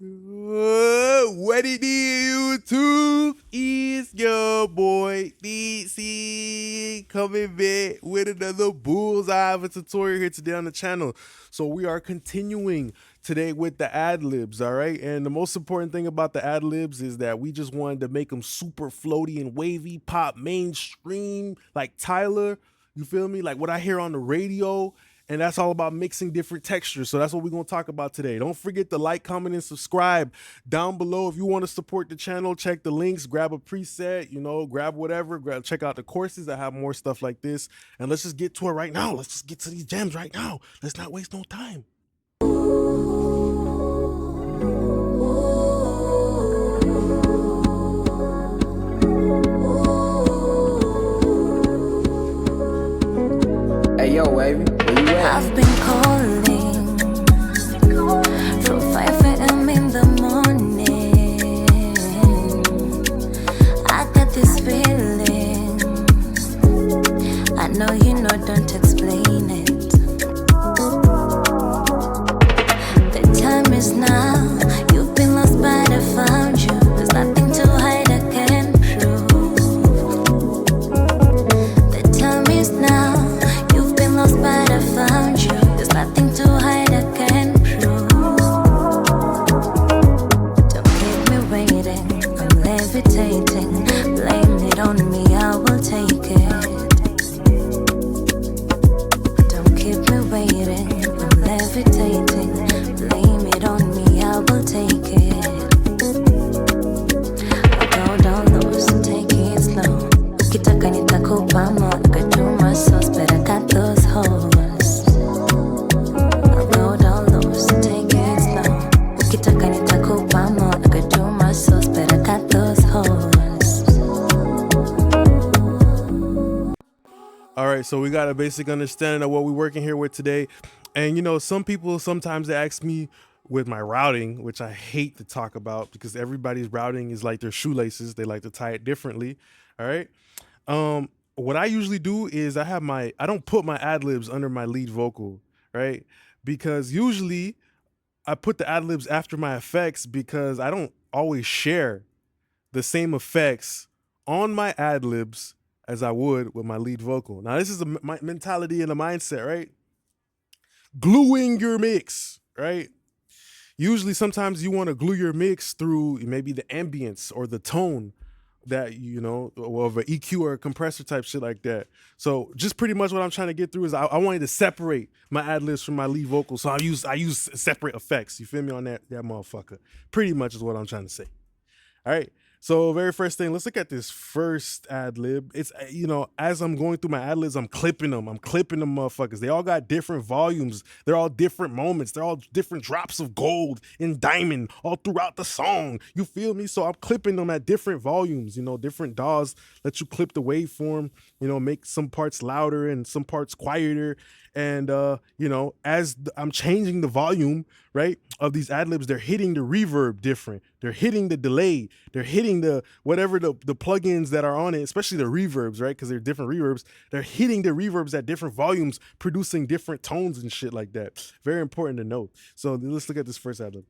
What it is, YouTube? Is your boy DC coming back with another bullseye of a tutorial here today on the channel. So we are continuing today with the Adlibs, all right? And the most important thing about the Adlibs is that we just wanted to make them super floaty and wavy, pop mainstream, like TYLA, you feel me? Like what I hear on the radio. And that's all about mixing different textures. So that's what we're going to talk about today. Don't forget to like, comment, and subscribe down below. If you want to support the channel, check the links, grab a preset, grab whatever, check out the courses that have more stuff like this. And let's just get to it right now. Let's just get to these gems right now. Let's not waste no time. Hey yo, baby, where you at? I've been calling from 5 a.m. in the morning. I got this feeling. I know you know, don't explain it. The time is now. You've been lost, but I found you. There's nothing to hide, I can prove. The time is now. Lost, but I found you. There's nothing to hide, I can prove. Don't keep me waiting, I'm levitating. Blame it on me, I will take it. Don't keep me waiting, I'm levitating. Blame it on me, I will take it. I'll go down low, so take it slow. Ukitaka nitakupa more, nikatuma sauce, but I got those holes. I'll go down low, so take it slow. Ukitaka nitakupa more, nikatuma sauce, but I got those holes. All right, so we got a basic understanding of what we're working here with today. And some people sometimes they ask me with my routing, which I hate to talk about because everybody's routing is like their shoelaces. They like to tie it differently. All right. What I usually do is I don't put my Adlibs under my lead vocal, right? Because usually I put the Adlibs after my effects because I don't always share the same effects on my Adlibs as I would with my lead vocal. Now this is my mentality and a mindset, right? Gluing your mix, right? Usually sometimes you want to glue your mix through maybe the ambience or the tone that, of an EQ or a compressor type shit like that. So just pretty much what I'm trying to get through is I wanted to separate my Adlibs from my lead vocal. So I use separate effects. You feel me on that motherfucker? Pretty much is what I'm trying to say. All right. So very first thing, let's look at this first Adlib. It's, as I'm going through my Adlibs, I'm clipping them motherfuckers. They all got different volumes. They're all different moments. They're all different drops of gold and diamond all throughout the song. You feel me? So I'm clipping them at different volumes, different DAWs let you clip the waveform, make some parts louder and some parts quieter. And, as I'm changing the volume, right, of these Adlibs, they're hitting the reverb different. They're hitting the delay. They're hitting the whatever the plugins that are on it, especially the reverbs, right, because they're different reverbs. They're hitting the reverbs at different volumes, producing different tones and shit like that. Very important to know. So let's look at this first Adlib.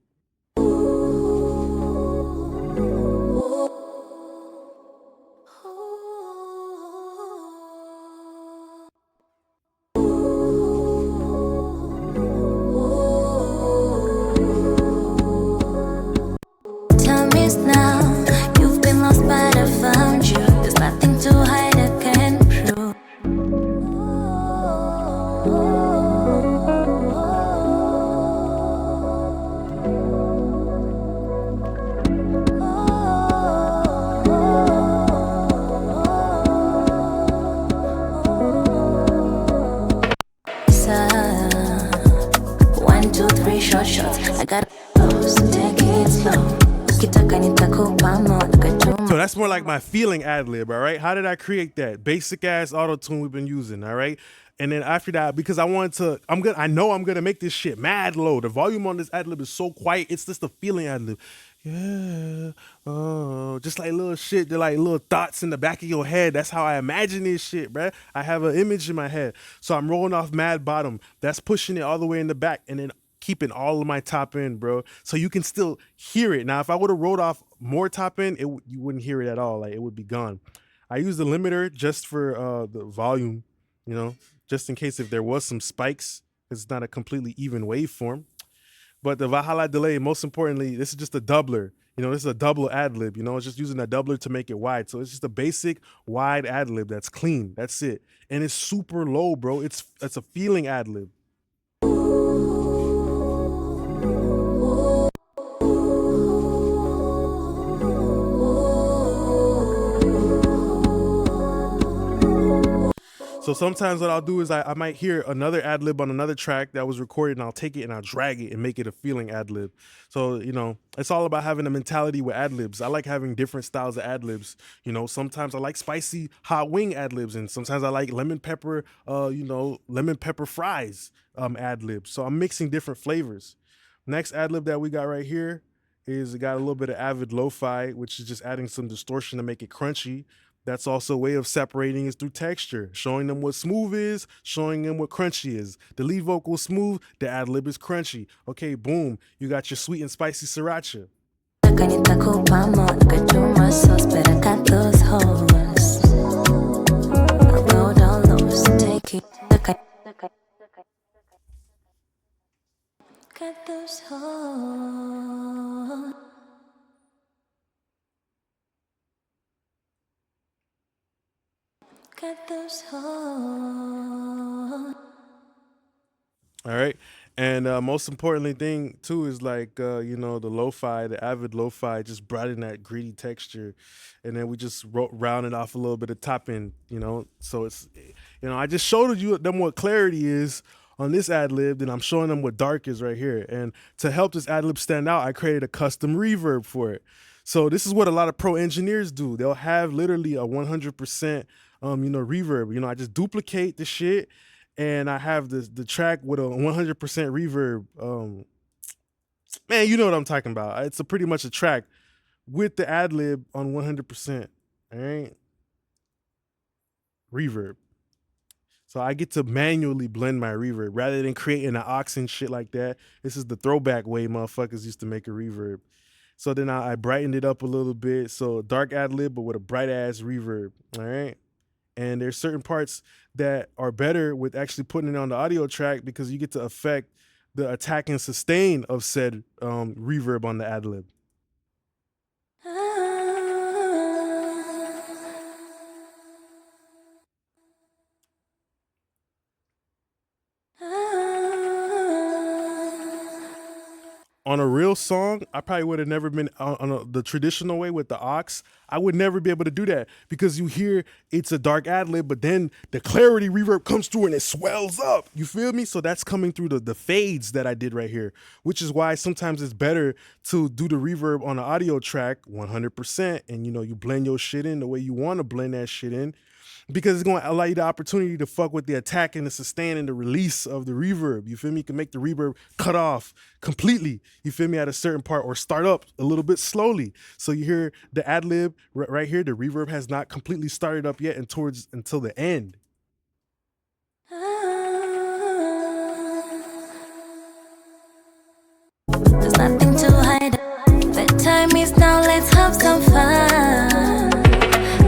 So that's more like my feeling Adlib, all right? How did I create that? Basic ass auto tune we've been using, all right? And then after that, because I know I'm gonna make this shit mad low. The volume on this Adlib is so quiet, it's just the feeling Adlib. Yeah, oh, just like little shit, they're like little thoughts in the back of your head. That's how I imagine this shit, bruh. I have an image in my head. So I'm rolling off mad bottom. That's pushing it all the way in the back. And then keeping all of my top end, bro. So you can still hear it. Now, if I would have rolled off more top end, you wouldn't hear it at all. Like it would be gone. I use the limiter just for the volume, you know, just in case if there was some spikes. It's not a completely even waveform. But the Valhalla delay, most importantly, this is just a doubler. You know, this is a double Adlib. You know, it's just using a doubler to make it wide. So it's just a basic wide Adlib that's clean. That's it. And it's super low, bro. It's a feeling Adlib. So sometimes what I'll do is I might hear another ad lib on another track that was recorded, and I'll take it and I'll drag it and make it a feeling ad lib. So, you know, it's all about having a mentality with ad libs. I like having different styles of ad libs. You know, sometimes I like spicy hot wing ad libs, and sometimes I like lemon pepper, lemon pepper fries ad libs. So I'm mixing different flavors. Next ad lib that we got right here is it got a little bit of Avid Lo-Fi, which is just adding some distortion to make it crunchy. That's also a way of separating is through texture, showing them what smooth is, showing them what crunchy is. The lead vocal is smooth, the ad lib is crunchy. Okay, boom, you got your sweet and spicy sriracha. All right. And most importantly thing too is like the lo-fi, the Avid Lo-Fi just brought in that greedy texture, and then we just rounded off a little bit of top end, so it's I just showed you them what clarity is on this ad lib, and I'm showing them what dark is right here. And to help this ad lib stand out, I created a custom reverb for it. So this is what a lot of pro engineers do. They'll have literally a 100% reverb. I just duplicate the shit, and I have the track with a 100% reverb. Man, you know what I'm talking about. It's pretty much a track with the ad lib on 100%. All right, reverb. So I get to manually blend my reverb rather than creating an aux and shit like that. This is the throwback way motherfuckers used to make a reverb. So then I brightened it up a little bit. So dark ad lib, but with a bright ass reverb. All right. And there's certain parts that are better with actually putting it on the audio track because you get to affect the attack and sustain of said reverb on the ad lib. On a real song, I probably would have never been on the traditional way with the aux. I would never be able to do that because you hear it's a dark ad lib, but then the clarity reverb comes through and it swells up. You feel me? So that's coming through the fades that I did right here, which is why sometimes it's better to do the reverb on the audio track 100%, and you blend your shit in the way you want to blend that shit in, because it's going to allow you the opportunity to fuck with the attack and the sustain and the release of the reverb. You feel me? You can make the reverb cut off completely, you feel me, at a certain part, or start up a little bit slowly. So you hear the ad lib right here, the reverb has not completely started up yet until the end. There's nothing to hide. The time is now, let's have some fun.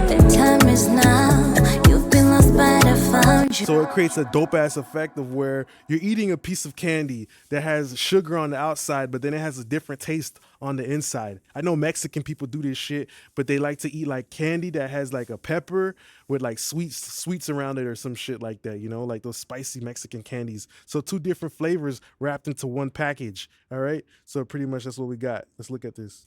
The time is now. You've been lost but I found you. So it creates a dope ass effect of where you're eating a piece of candy that has sugar on the outside, but then it has a different taste on the inside. I know Mexican people do this shit, but they like to eat like candy that has like a pepper with like sweets around it or some shit like that, like those spicy Mexican candies. So two different flavors wrapped into one package. All right. So pretty much that's what we got. Let's look at this.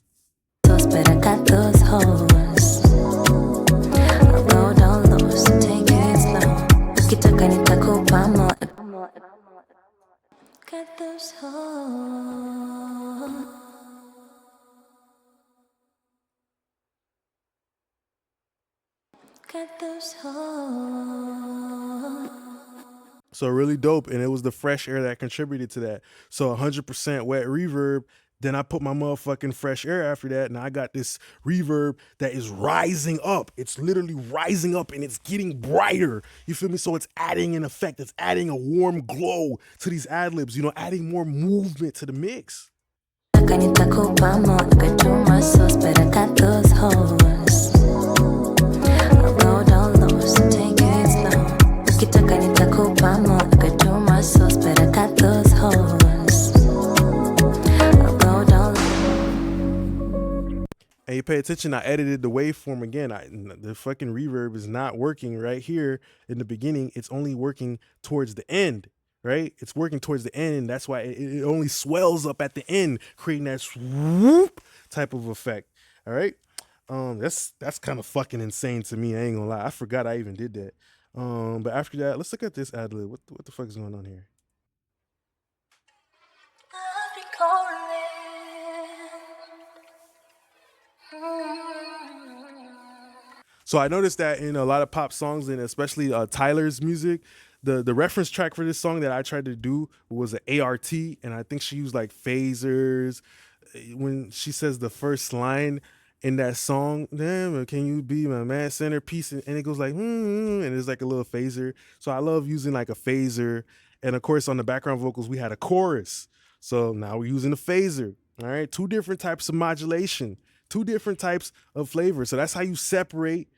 So really dope, and it was the fresh air that contributed to that. So 100% wet reverb Then I put my motherfucking fresh air after that, and I got this reverb that is rising up. It's literally rising up and it's getting brighter. You feel me? So it's adding an effect. It's adding a warm glow to these ad-libs, you know, adding more movement to the mix. And you pay attention, I edited the waveform again. The fucking reverb is not working right here in the beginning. It's only working towards the end, right? It's working towards the end, and that's why it only swells up at the end, creating that swoop type of effect. All right. That's kind of fucking insane to me. I ain't gonna lie. I forgot I even did that. But after that, let's look at this ad-lib. What the fuck is going on here? So I noticed that in a lot of pop songs, and especially Tyler's music, the reference track for this song that I tried to do was an ART, and I think she used like phasers. When she says the first line in that song, damn, can you be my man centerpiece? And it goes like, and it's like a little phaser. So I love using like a phaser. And of course, on the background vocals, we had a chorus. So now we're using a phaser. All right, 2 different types of modulation, 2 different types of flavor. So that's how you separate.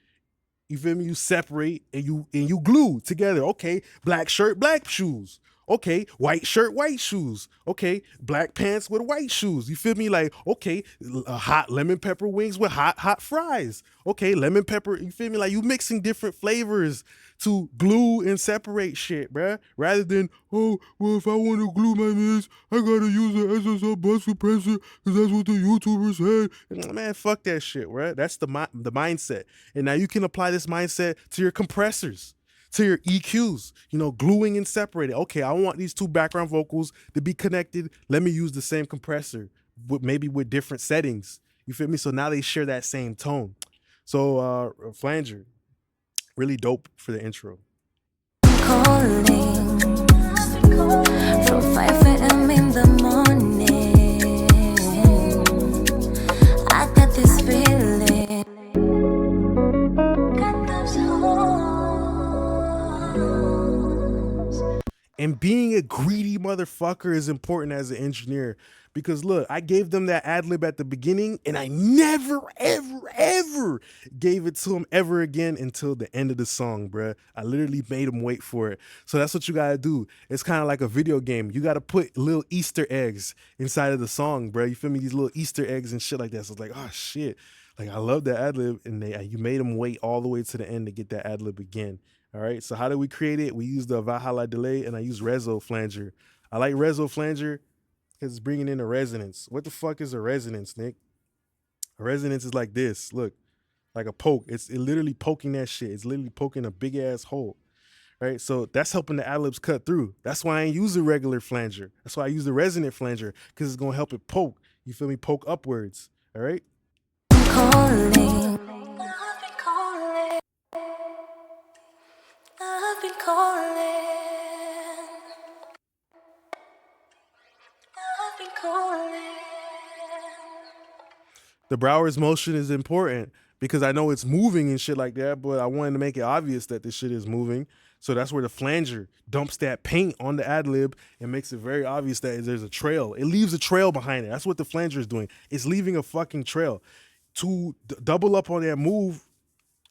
You feel me? You separate and you glue together. Okay, black shirt, black shoes. Okay, white shirt, white shoes. Okay, black pants with white shoes. You feel me? Like, okay, hot lemon pepper wings with hot fries. Okay, lemon pepper. You feel me? Like, you mixing different flavors to glue and separate shit, bruh. Rather than, oh, well, if I want to glue my mans, I gotta use an SSL bus suppressor because that's what the YouTubers said. Man, fuck that shit, bruh. That's the mindset. And now you can apply this mindset to your compressors, to your EQs, you know, gluing and separating. Okay, I want these 2 background vocals to be connected. Let me use the same compressor, maybe with different settings. You feel me? So now they share that same tone. So Flanger, really dope for the intro. Calling from 5 a.m. in the morning. I got this feeling. Got those hoes. And being a greedy motherfucker is important as an engineer, because look, I gave them that ad-lib at the beginning and I never, ever gave it to them ever again until the end of the song, bruh. I literally made them wait for it. So that's what you gotta do. It's kind of like a video game. You gotta put little Easter eggs inside of the song, bruh. You feel me? These little Easter eggs and shit like that. So it's like, oh shit. Like, I love that ad-lib, and you made them wait all the way to the end to get that ad-lib again. All right, so how did we create it? We used the Valhalla delay, and I used Rezo Flanger. I like Rezo Flanger because it's bringing in a resonance. What the fuck is a resonance, Nick? A resonance is like this. Look, like a poke. It's literally poking that shit. It's literally poking a big ass hole, right? So that's helping the ad-libs cut through. That's why I ain't use a regular flanger. That's why I use the resonant flanger, because it's gonna help it poke. You feel me? Poke upwards. All right. Calling. I've been calling. The Browers motion is important because I know it's moving and shit like that, but I wanted to make it obvious that this shit is moving. So that's where the flanger dumps that paint on the ad-lib and makes it very obvious that there's a trail. It leaves a trail behind it. That's what the flanger is doing. It's leaving a fucking trail. To double up on that move,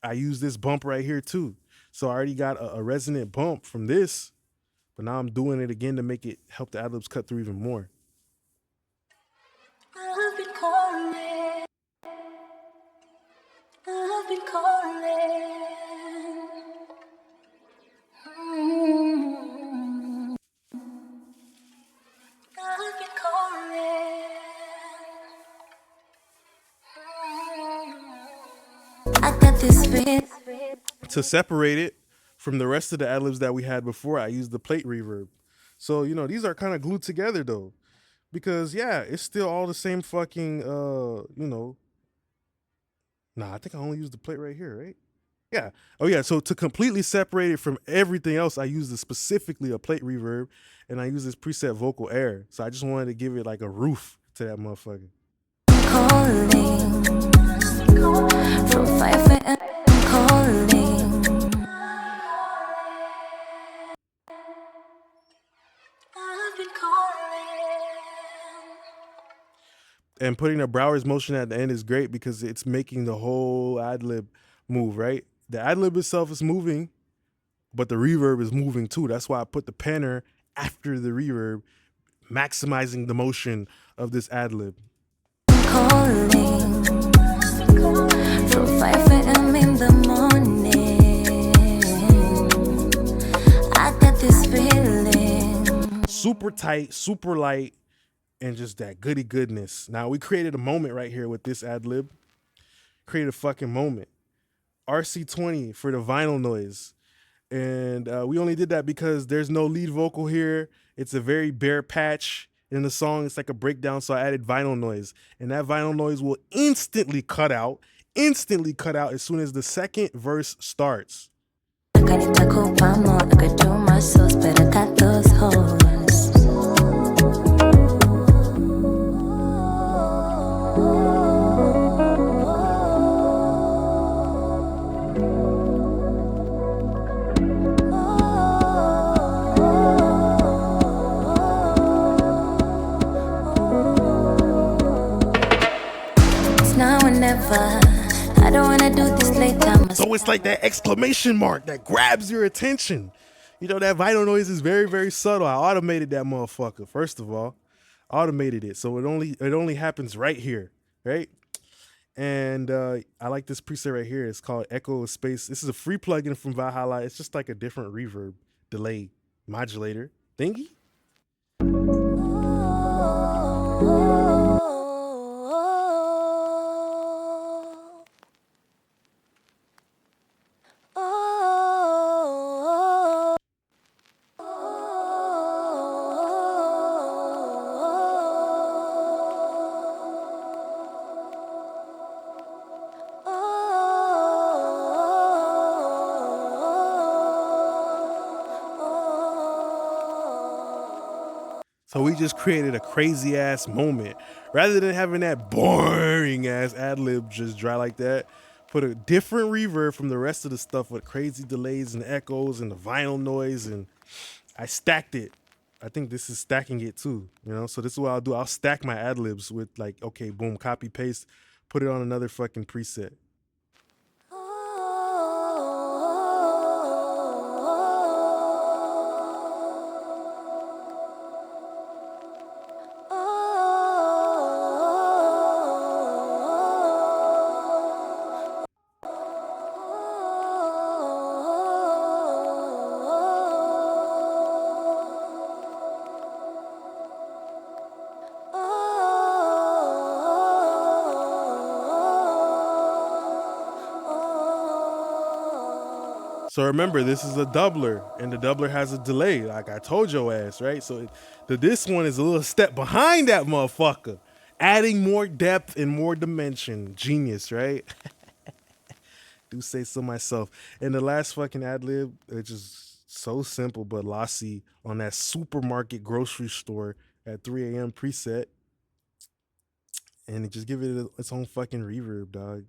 I use this bump right here too. So I already got a resonant bump from this, but now I'm doing it again to make it help the ad-libs cut through even more. I've been calling. I've been calling. I've been calling. I got this feeling. To separate it from the rest of the ad-libs that we had before, I used the plate reverb. So, you know, these are kind of glued together though, because yeah, it's still all the same fucking, you know, nah, I think I only used the plate right here, right? Yeah. Oh yeah. So to completely separate it from everything else, I used specifically a plate reverb, and I use this preset vocal air. So I just wanted to give it like a roof to that motherfucker. Calling from 5 a.m. calling. I've been calling. And putting a Browers motion at the end is great because it's making the whole Adlib move, right? The Adlib itself is moving, but the reverb is moving too. That's why I put the panner after the reverb, maximizing the motion of this Adlib. Calling from 5 a.m. in the morning. I got this feeling. Super tight, super light, and just that goody goodness. Now we created a moment right here with this Adlib. Created a fucking moment. RC20 for the vinyl noise. And we only did that because there's no lead vocal here. It's a very bare patch in the song. It's like a breakdown, so I added vinyl noise. And that vinyl noise will instantly cut out as soon as the second verse starts. I could do my sauce, but I got those hoes. I don't wanna do this later. So it's like that exclamation mark that grabs your attention. You know, that vinyl noise is very, very subtle. I automated that motherfucker. First of all, automated it. So it only happens right here, right? And I like this preset right here. It's called Echo Space. This is a free plugin from Valhalla. It's just like a different reverb delay modulator thingy. So we just created a crazy ass moment. Rather than having that boring ass ad-lib just dry like that, put a different reverb from the rest of the stuff with crazy delays and echoes and the vinyl noise, and I stacked it. I think this is stacking it too, you know? So this is what I'll do. I'll stack my ad-libs with like, okay, boom, copy, paste, put it on another fucking preset. So remember, this is a doubler, and the doubler has a delay, like I told your ass, right? So this one is a little step behind that motherfucker, adding more depth and more dimension. Genius, right? Do say so myself. And the last fucking ad-lib, which is so simple but lossy, on that supermarket grocery store at 3 a.m. preset, and it just give it its own fucking reverb, dog.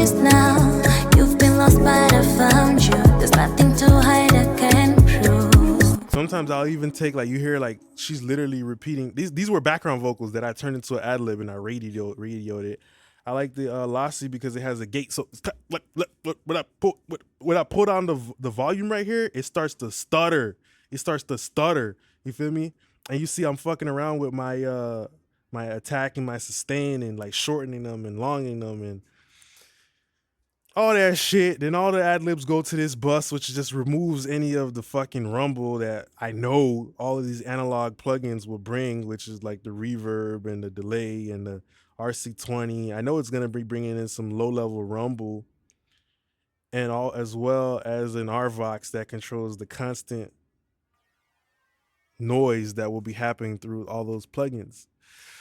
Now you've been lost, but I found you. There's nothing to hide, I can prove. Sometimes I'll even take, like, you hear like she's literally repeating. These were background vocals that I turned into an ad lib and I radioed it. I like the lossy because it has a gate. So when I put on the volume right here, it starts to stutter. You feel me? And you see I'm fucking around with my my attack and my sustain and like shortening them and longing them, and all that shit. Then all the ad-libs go to this bus, which just removes any of the fucking rumble that I know all of these analog plugins will bring, which is like the reverb and the delay and the RC20. I know it's gonna be bringing in some low-level rumble, and all as well as an RVox that controls the constant noise that will be happening through all those plugins.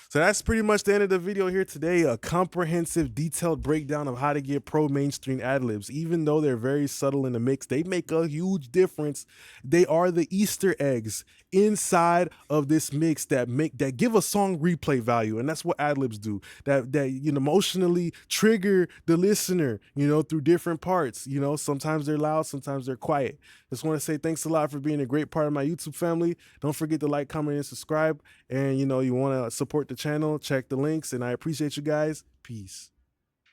So that's pretty much the end of the video here today. A comprehensive, detailed breakdown of how to get pro mainstream ad-libs. Even though they're very subtle in the mix, they make a huge difference. They are the Easter eggs inside of this mix that give a song replay value, and that's what ad-libs do. That emotionally trigger the listener, through different parts. Sometimes they're loud, sometimes they're quiet. Just want to say thanks a lot for being a great part of my YouTube family. Don't forget to like, comment, and subscribe. And you want to support the channel, check the links, and I appreciate you guys. Peace.